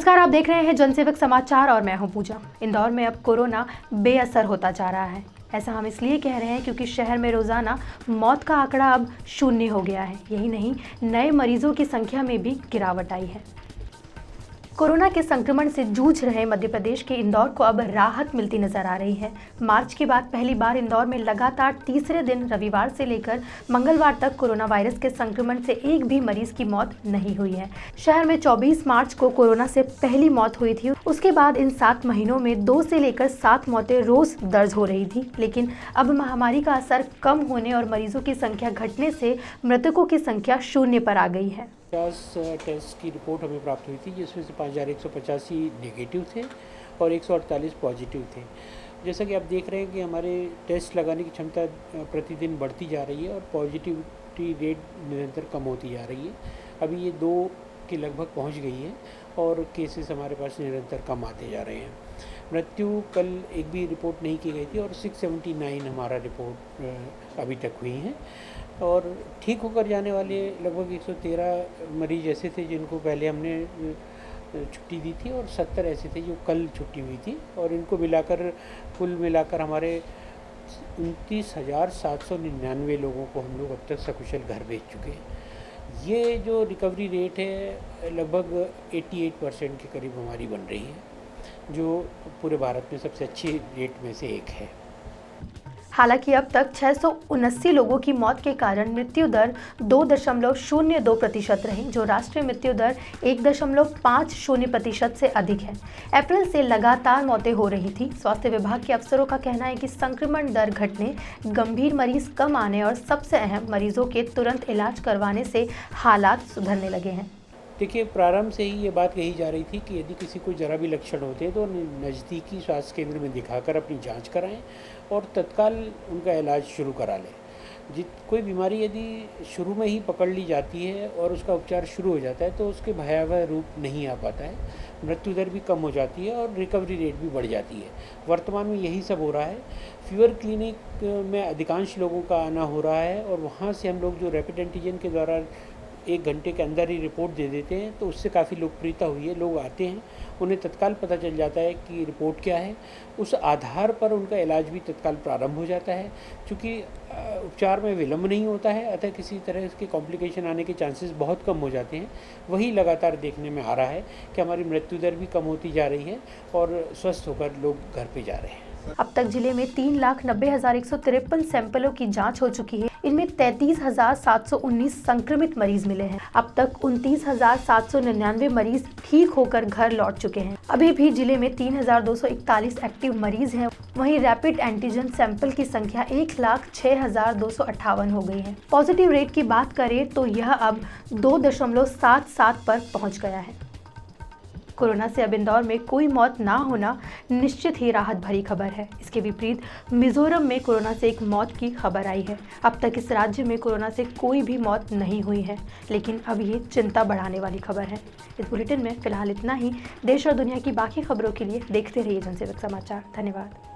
नमस्कार, आप देख रहे हैं जनसेवक समाचार और मैं हूं पूजा। इंदौर में अब कोरोना बेअसर होता जा रहा है। ऐसा हम इसलिए कह रहे हैं क्योंकि शहर में रोजाना मौत का आंकड़ा अब 0 हो गया है। यही नहीं, नए मरीजों की संख्या में भी गिरावट आई है। कोरोना के संक्रमण से जूझ रहे मध्य प्रदेश के इंदौर को अब राहत मिलती नजर आ रही है। मार्च के बाद पहली बार इंदौर में लगातार तीसरे दिन रविवार से लेकर मंगलवार तक कोरोना वायरस के संक्रमण से एक भी मरीज की मौत नहीं हुई है। शहर में 24 मार्च को कोरोना से पहली मौत हुई थी। उसके बाद इन 7 महीनों में 2 से लेकर 7 मौतें रोज दर्ज हो रही थी। लेकिन अब महामारी का असर कम होने और मरीजों की संख्या घटने से मृतकों की संख्या 0 पर आ गई है। 50 टेस्ट की रिपोर्ट हमें प्राप्त हुई थी, जिसमें से 5185 नेगेटिव थे और 148 पॉजिटिव थे। जैसा कि आप देख रहे हैं कि हमारे टेस्ट लगाने की क्षमता प्रतिदिन बढ़ती जा रही है और पॉजिटिविटी रेट निरंतर कम होती जा रही है। अभी ये 2 के लगभग पहुंच गई है और केसेस हमारे पास निरंतर कम आते जा रहे हैं। मृत्यु कल एक भी रिपोर्ट नहीं की गई थी और 679 हमारा रिपोर्ट अभी तक हुई है और ठीक होकर जाने वाले लगभग 113 मरीज ऐसे थे जिनको पहले हमने छुट्टी दी थी और 70 ऐसे थे जो कल छुट्टी हुई थी और इनको मिलाकर कुल मिलाकर हमारे 29,799 लोगों को हम लोग अब तक सकुशल घर भेज चुके हैं। ये जो रिकवरी रेट है लगभग 88% के करीब हमारी बन रही है, जो पूरे भारत में सबसे अच्छी रेट में से एक है। हालांकि अब तक 679 लोगों की मौत के कारण मृत्यु दर 2.02% रही, जो राष्ट्रीय मृत्यु दर 1.50% से अधिक है। अप्रैल से लगातार मौतें हो रही थी। स्वास्थ्य विभाग के अफसरों का कहना है कि संक्रमण दर घटने, गंभीर मरीज कम आने और सबसे अहम मरीजों के तुरंत इलाज करवाने से हालात सुधरने लगे हैं। देखिए, प्रारंभ से ही ये बात कही जा रही थी कि यदि किसी को ज़रा भी लक्षण होते हैं तो नज़दीकी स्वास्थ्य केंद्र में दिखाकर अपनी जांच कराएं और तत्काल उनका इलाज शुरू करा लें। कोई बीमारी यदि शुरू में ही पकड़ ली जाती है और उसका उपचार शुरू हो जाता है तो उसके भयावह रूप नहीं आ पाता है, मृत्यु दर भी कम हो जाती है और रिकवरी रेट भी बढ़ जाती है। वर्तमान में यही सब हो रहा है। फीवर क्लिनिक में अधिकांश लोगों का आना हो रहा है और वहाँ से हम लोग जो रैपिड एंटीजन के द्वारा 1 घंटे के अंदर ही रिपोर्ट दे देते हैं, तो उससे काफ़ी लोकप्रियता हुई है। लोग आते हैं, उन्हें तत्काल पता चल जाता है कि रिपोर्ट क्या है, उस आधार पर उनका इलाज भी तत्काल प्रारंभ हो जाता है। चूँकि उपचार में विलम्ब नहीं होता है, अतः किसी तरह के कॉम्प्लिकेशन आने के चांसेस बहुत कम हो जाते हैं। वही लगातार देखने में आ रहा है कि हमारी मृत्यु दर भी कम होती जा रही है और स्वस्थ होकर लोग घर पे जा रहे हैं। अब तक जिले में 3,90,153 सैंपलों की जांच हो चुकी है। इनमें 33,719 संक्रमित मरीज मिले हैं। अब तक 29,799 मरीज ठीक होकर घर लौट चुके हैं। अभी भी जिले में 3,241 एक्टिव मरीज हैं। वहीं रैपिड एंटीजन सैंपल की संख्या 1,06,258 हो गई है। पॉजिटिव रेट की बात करें तो यह अब 2.77 पर पहुँच गया है। कोरोना से अब इंदौर में कोई मौत ना होना निश्चित ही राहत भरी खबर है। इसके विपरीत मिजोरम में कोरोना से एक मौत की खबर आई है। अब तक इस राज्य में कोरोना से कोई भी मौत नहीं हुई है, लेकिन अब ये चिंता बढ़ाने वाली खबर है। इस बुलेटिन में फिलहाल इतना ही। देश और दुनिया की बाकी खबरों के लिए देखते रहिए जनसेवक समाचार। धन्यवाद।